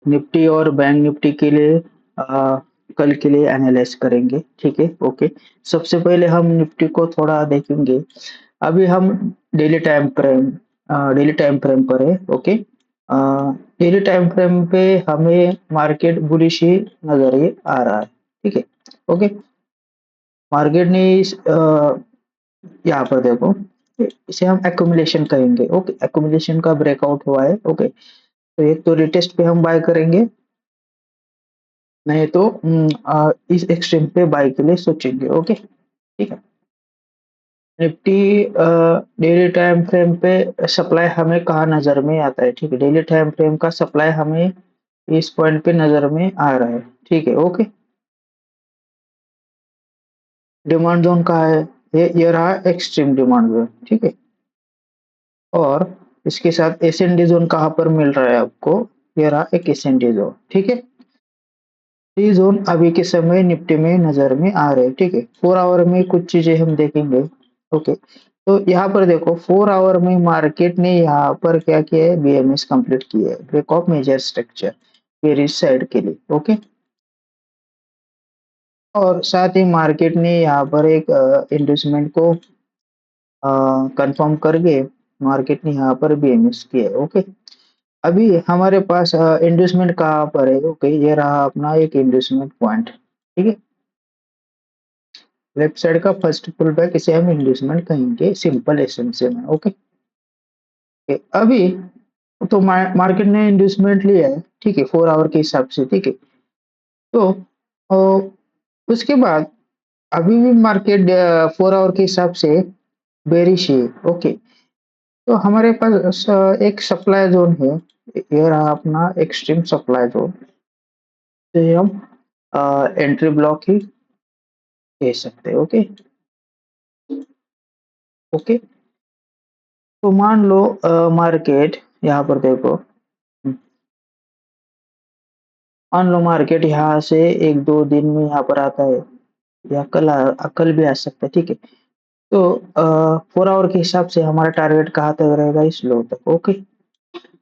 Nifty और bank Nifty के लिए कल के लिए एनालाइज करेंगे, ठीक है, ओके। सबसे पहले हम निफ्टी को थोड़ा देखेंगे। अभी हम daily time frame daily time frame पर है, ओके। डेली टाइम फ्रेम पे हमें मार्केट बुलिश ही नजर ये आ रहा है, ठीक है, ओके। मार्केट ने यहाँ पर देखो, इसे हम एक्यूमुलेशन कहेंगे, ओके। एक्यूमुलेशन का ब्रेकआउट हुआ है, ओके। तो एक तो रिटेस्ट पे हम बाय करेंगे, नहीं तो इस एक्सट्रीम पे बाय के लिए सोचेंगे, ओके, ठीक है। निफ्टी डेली टाइम फ्रेम पे सप्लाई हमें कहाँ नजर में आता है, ठीक है। डेली टाइम फ्रेम का सप्लाई हमें इस पॉइंट पे नजर में आ रहा है, ठीक है, ओके। डिमांड जोन कहाँ है, ये रहा एक्सट्रीम डिमांड जोन, ठीक है। और इसके साथ एसएनडी जोन कहाँ पर मिल रहा है आपको, ये रहा एक एसएनडी जोन, ठीक है। ये जोन अभी के समय निफ्टी में नजर में आ रहे हैं, ठीक है। 4 आवर में कुछ चीजें हम देखेंगे, ओके। तो यहाँ पर देखो 4 आवर में मार्केट ने यहाँ पर क्या किया है, बीएमएस कंप्लीट किया है, ब्रेक ऑफ मेजर स्ट्रक्चर बेरिश साइड के लिए, ओके। और साथ ही मार्केट ने यहाँ पर एक इंड्यूसमेंट को कंफर्म करके मार्केट ने यहाँ पर बीएमएस किया है, ओके। अभी हमारे पास इंड्यूसमेंट कहाँ पर है, ओके। ये रहा अपना एक इंड्यूसमेंट पॉइंट, ठीक है। लेफ्ट साइड का फर्स्ट पुल बैक, इसे हम इंड्यूसमेंट कहेंगे सिंपल एसेंस में, ओके। अभी तो मार्केट ने इंड्यूसमेंट लिया है, ठीक है, 4 आवर के हिसाब से, ठीक है। तो उसके बाद अभी भी मार्केट 4 आवर के हिसाब से बेरिश है, ओके। तो हमारे पास एक सप्लाई जोन है, ये रहा अपना एक्सट्रीम सप्लाई जोन, तो हम एंट्री ब्लॉक ही कह सकते हैं, ओके, ओके। तो मान लो मार्केट यहाँ पर देखो, मान लो मार्केट यहाँ से 1-2 दिन में यहाँ पर आता है, या कल भी आ सकता है, ठीक है। तो 4 आवर के हिसाब से हमारा टारगेट कहाँ तक रहेगा, इस लो तक, ओके।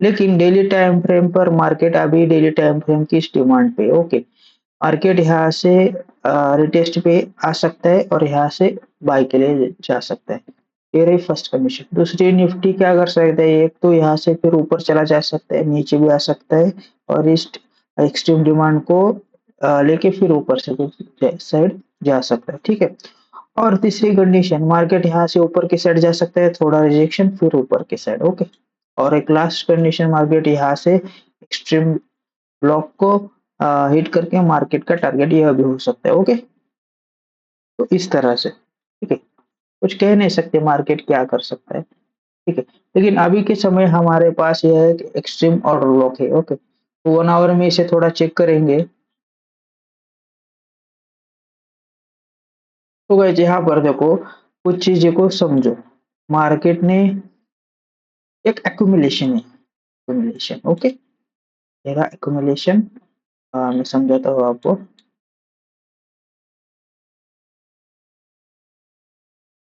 लेकिन डेली टाइम फ्रेम पर मार्केट अभी डेली टाइम फ्रेम की इस डिमांड पे, ओके। मार्केट यहाँ से रिटेस्ट पे आ सकता है और यहाँ से बाय के लिए जा सकता है, ये रही फर्स्ट कंडीशन। दूसरी, निफ्टी क्या कर सकता है, एक तो यहाँ से फिर ऊपर चला जा सकता है, नीचे भी आ सकता है, और इस एक्सट्रीम डिमांड को लेके फिर ऊपर से साइड जा सकता है, ठीक है। और तीसरी कंडीशन, मार्केट यहाँ से ऊपर की साइड जा सकता है, थोड़ा रिजेक्शन फिर ऊपर की साइड, ओके। और एक लास्ट कंडीशन, मार्केट यहाँ से एक्सट्रीम ब्लॉक को हिट करके मार्केट का टारगेट यह भी हो सकता है, ओके। तो इस तरह से, ठीक है। कुछ कह नहीं सकते मार्केट क्या कर सकता है, ठीक है। लेकिन अभी के समय हमारे पास यह एक एक्सट्रीम ऑर्डर ब्लॉक है, ओके। तो 1 आवर में इसे थोड़ा चेक करेंगे। तो गाइस यहाँ पर देखो, कुछ चीजें को समझो। मार्केट ने एक एक्यूमुलेशन है, एक्यूमुलेशन, ओके। मेरा एक्यूमुलेशन मैं समझाता हूँ आपको।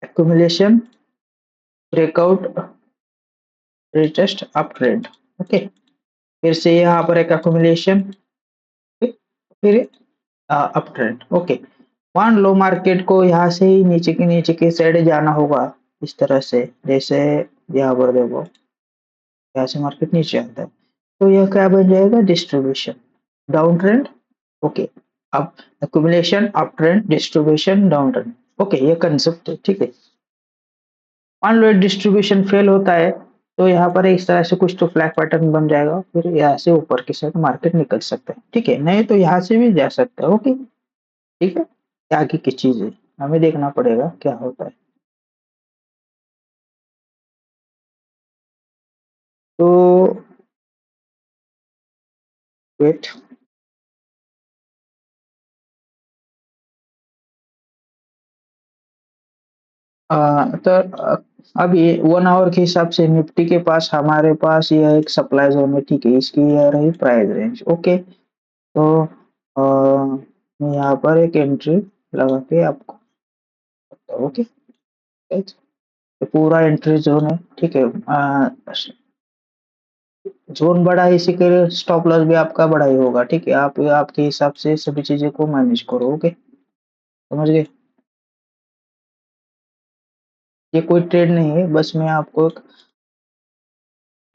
Accumulation, breakout, retest, up trend, okay. फिर से यहाँ पर एक एक्यूमुलेशन, फिर अप ट्रेंड, ओके। मान लो मार्केट को यहाँ से ही नीचे की साइड जाना होगा, इस तरह से, जैसे यहाँ पर देखो, यहाँ से मार्केट नीचे आता है, तो यह क्या बन जाएगा, डिस्ट्रीब्यूशन, डाउन ट्रेंड, ओके। अब accumulation, up trend, distribution, down trend, okay, ये कंसेप्ट है, ठीक है। मान लो डिस्ट्रीब्यूशन फेल होता है, तो यहाँ पर इस तरह से कुछ तो फ्लैग पैटर्न बन जाएगा, फिर यहाँ से ऊपर की साइड मार्केट निकल सकता है, ठीक है। नहीं तो यहाँ से भी जा सकता है, ओके, ठीक है। आगे की चीज है, हमें देखना पड़ेगा क्या होता है। तो वेट, तो अभी 1 आवर के हिसाब से निफ्टी के पास, हमारे पास यह एक सप्लाई जोन है, ठीक है। इसकी यह रही प्राइस रेंज, ओके। तो मैं यहाँ पर एक एंट्री लगा के आपको, ओके, ये पूरा एंट्री जोन है, ठीक है। जोन बड़ा है, इसी के स्टॉप लॉस भी आपका बड़ा ही होगा, ठीक है। आप आपके हिसाब से सभी चीजें को मैनेज करो, ओके, समझ गए। ये कोई ट्रेड नहीं है, बस मैं आपको एक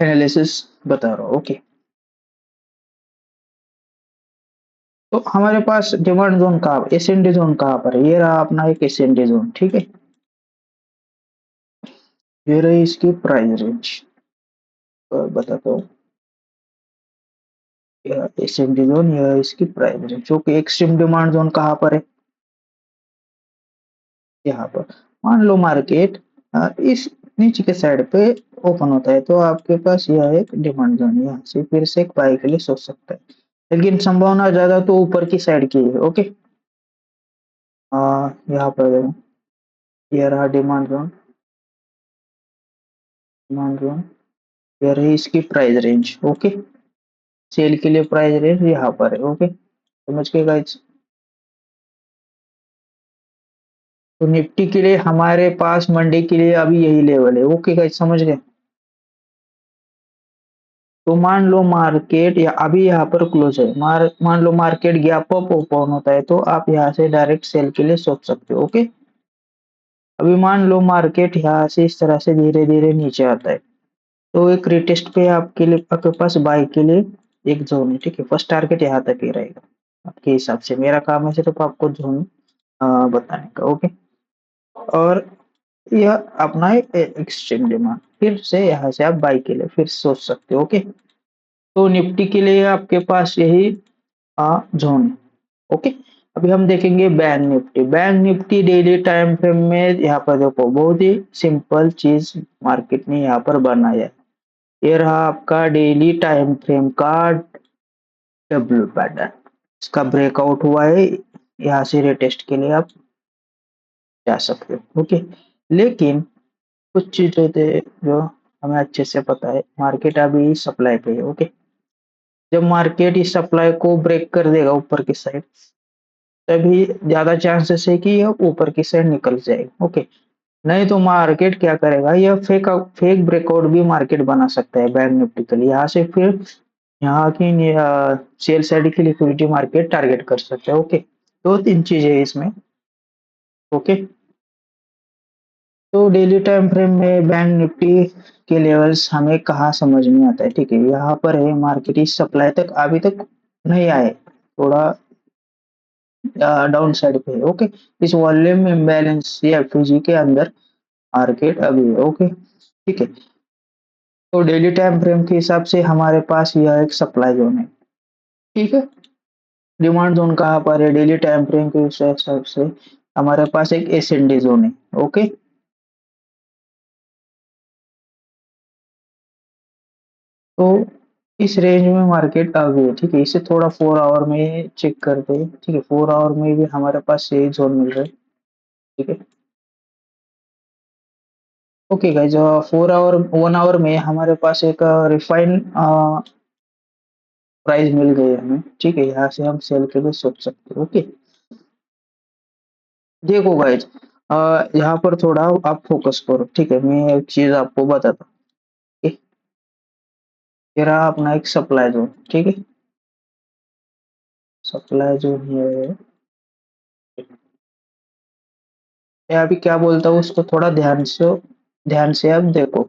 एनालिसिस बता रहा हूँ, ओके। तो हमारे पास डिमांड जोन कहाँ, एसएनडी जोन कहाँ पर है, ये रहा अपना एक एसएनडी जोन, ठीक है। ये रही इसकी प्राइस रेंज, बताता हूँ। एसएनडी जोन, यह इसकी प्राइस रेंज, जो कि एक्सट्रीम डिमांड जोन कहाँ पर है, यहाँ पर। मान लो मार्केट इस नीचे के साइड पे ओपन होता है, तो आपके पास यह एक डिमांड जोन है, यहाँ से फिर से एक बाय के लिए सोच सकता है, लेकिन संभावना ज्यादा तो ऊपर की साइड की है, ओके। यहाँ पर देखो, ये रहा डिमांड जोन, ये रही इसकी प्राइस रेंज, ओके। सेल के लिए प्राइस रेंज यहाँ पर है, ओके, समझ के गाइस। तो निफ्टी के लिए हमारे पास मंडे के लिए अभी यही लेवल है, ओके गाइस, समझ गए। तो मान लो मार्केट या अभी यहाँ पर क्लोज है, मान लो मार्केट गैप अप ओपन होता है, तो आप यहाँ से डायरेक्ट सेल के लिए सोच सकते हो, ओके। अभी मान लो मार्केट यहाँ से इस तरह से धीरे धीरे नीचे आता है, तो एक रिटेस्ट पे आपके लिए, आपके पास बाय के लिए एक जोन है, ठीक है। फर्स्ट टारगेट यहाँ तक ही रहेगा आपके हिसाब से, मेरा काम है सिर्फ आपको जोन बताने का, ओके। और यह अपना एक्सट्रीम डिमांड, फिर से यहाँ से आप बाय के लिए फिर सोच सकते हो, ओके। तो निफ्टी के लिए आपके पास यही जोन है, ओके। अभी हम देखेंगे bank Nifty daily time frame में, यहाँ पर देखो बहुत ही सिंपल चीज मार्केट ने यहाँ पर बनाया है। ये रहा आपका डेली टाइम फ्रेम का डब्ल्यू पैटर्न, इसका ब्रेकआउट हुआ है, यहाँ से रिटेस्ट के लिए आप जा सकते हो, ओके। लेकिन कुछ चीज होते हैं जो हमें अच्छे से पता है, मार्केट अभी सप्लाई पे है, ओके। जब मार्केट इस सप्लाई को ब्रेक कर देगा ऊपर की साइड, तभी ज्यादा चांसेस है कि यह ऊपर की साइड निकल जाएगा, ओके। नहीं तो मार्केट क्या करेगा, यह फेक फेक ब्रेकआउट भी मार्केट बना सकता है बैंक निफ्टी के लिए, यहाँ से फिर यहाँ की सेल साइड की लिक्विडिटी मार्केट टारगेट कर सकता है, ओके। दो तीन चीजें है इसमें, ओके। तो डेली टाइम फ्रेम में बैंक निफ्टी के लेवल्स हमें कहाँ समझ में आता है, ठीक है। यहाँ पर है मार्केट इस सप्लाई तक अभी तक नहीं आए, थोड़ा डाउन साइड पे है, ओके। इस वॉल्यूम इम्बैलेंस या एफयूजी के अंदर मार्केट अभी है, ओके, ठीक है। तो डेली टाइम फ्रेम के हिसाब से हमारे पास यह एक सप्लाई जोन है, ठीक है। डिमांड जोन कहाँ पर है, डेली टाइम फ्रेम के हिसाब से हमारे पास एक एसएनडी जोन है, ओके। तो इस रेंज में मार्केट आ गई है, ठीक है। इसे थोड़ा 4 आवर में चेक करते हैं, ठीक है। 4 आवर में भी हमारे पास यही जोन मिल रहा है, ठीक है। ओके गाइज, 4 आवर 1 आवर में हमारे पास एक रिफाइन प्राइस मिल गई है हमें, ठीक है। यहाँ से हम सेल के लिए सोच सकते हैं, ओके। देखो गाइज, यहाँ पर थोड़ा आप फोकस करो, ठीक है। मैं एक चीज आपको बताता हूँ, ठीक है? ये रहा अपना एक सप्लाई जोन, ठीक है। सप्लाई जोन है, मैं अभी क्या बोलता हूँ उसको थोड़ा ध्यान से आप देखो।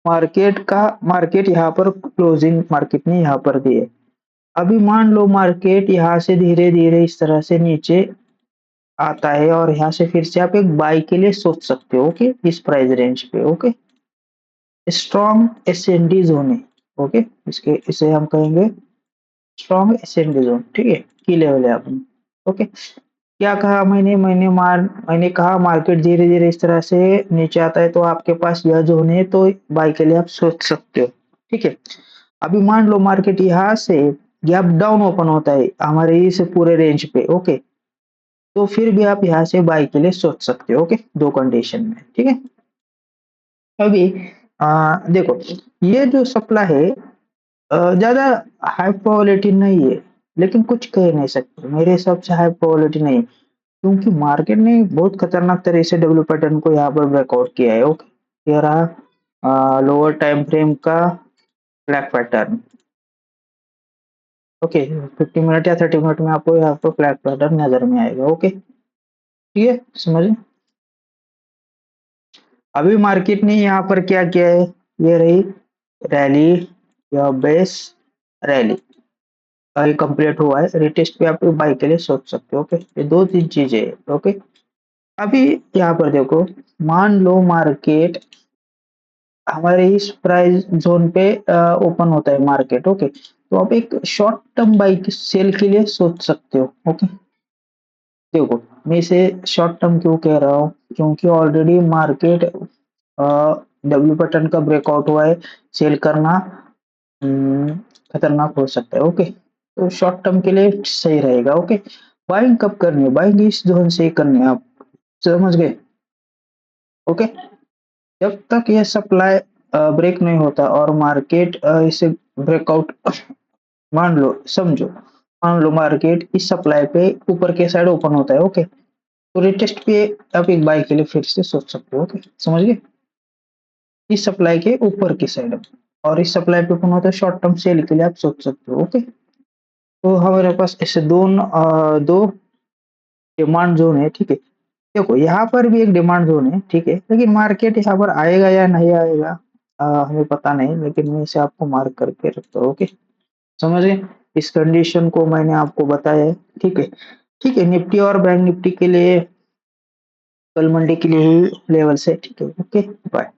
मार्केट यहाँ पर क्लोजिंग मार्केट ने यहाँ पर दी है। अभी मान लो मार्केट यहाँ से धीरे धीरे इस तरह से नीचे आता है, और यहाँ से फिर से आप एक बाई के लिए सोच सकते हो, ओके, इस प्राइस रेंज पे, ओके। स्ट्रॉन्ग एसएनडी जोन है, ओके। इसे हम कहेंगे स्ट्रॉन्ग एसएनडी जोन, ठीक है। की लेवल है अपनी, ओके। क्या कहा मैंने कहा मार्केट धीरे धीरे इस तरह से नीचे आता है, तो आपके पास यह जोन है, तो बाई के लिए आप सोच सकते हो, ठीक है। अभी मान लो मार्केट यहाँ से गैप डाउन ओपन होता है हमारे इस पूरे रेंज पे, ओके, तो फिर भी आप यहाँ से बाई के लिए सोच सकते हो, ओके, दो कंडीशन में, ठीक है। अभी देखो, ये जो सप्लाई है ज्यादा हाई प्रोबेबिलिटी नहीं है, लेकिन कुछ कह नहीं सकते, मेरे हिसाब से हाई प्रोबेबिलिटी नहीं है। क्योंकि मार्केट ने बहुत खतरनाक तरह से डब्ल्यू पैटर्न को यहाँ पर ब्रेकआउट किया है। ओके, ये रहा लोअर टाइम फ्रेम का फ्लैग पैटर्न। ओके, 50 मिनट या 30 मिनट में आपको यहाँ पर फ्लैग पैटर्न नजर में आएगा। ओके, ठीक है, समझे। अभी मार्केट ने यहाँ पर क्या किया है, ये रही रैली या बेस रैली, ये कंप्लीट हुआ है। रिटेस्ट पे आप बाई के लिए सोच सकते हो। ओके, ये दो तीन चीजें है। ओके, अभी यहाँ पर देखो, मान लो मार्केट हमारे इस प्राइस जोन पे ओपन होता है मार्केट। ओके, तो आप एक शॉर्ट टर्म बाई सेल के लिए सोच सकते हो। ओके, देखो मैं इसे शॉर्ट टर्म क्यों कह रहा हूँ, क्योंकि ऑलरेडी मार्केट डब्ल्यू पैटर्न का ब्रेकआउट हुआ है। सेल करना हम्म, खतरनाक हो सकता है। ओके, तो शॉर्ट टर्म के लिए सही रहेगा। ओके, बाइंग कब करनी है, बाइंग इस जोन से ही करनी है, आप समझ गए। ओके, जब तक ये सप्लाई ब्रेक नहीं होता और मार्केट इसे ब्रेकआउट मान लो, समझो, मान लो मार्केट इस सप्लाई पे ऊपर के साइड ओपन होता है। ओके, तो रिटेस्ट पे आप एक बाय के लिए फिर से सोच सकते हो। ओके, समझ गए, इस सप्लाई के ऊपर की साइड और इस सप्लाई पे ओपन होता है शॉर्ट टर्म सेल के लिए आप सोच सकते हो। ओके, तो हमारे पास ऐसे दो डिमांड जोन है। ठीक है, देखो यहाँ पर भी एक डिमांड जोन है। ठीक है, लेकिन मार्केट यहाँ पर आएगा या नहीं आएगा हमें पता नहीं, लेकिन मैं इसे आपको मार्क करके रखता हूँ। ओके, समझे, इस कंडीशन को मैंने आपको बताया है। ठीक है, ठीक है, निफ्टी और बैंक निफ्टी के लिए कल मंडे के लिए ही लेवल से। ठीक है, ओके, बाय।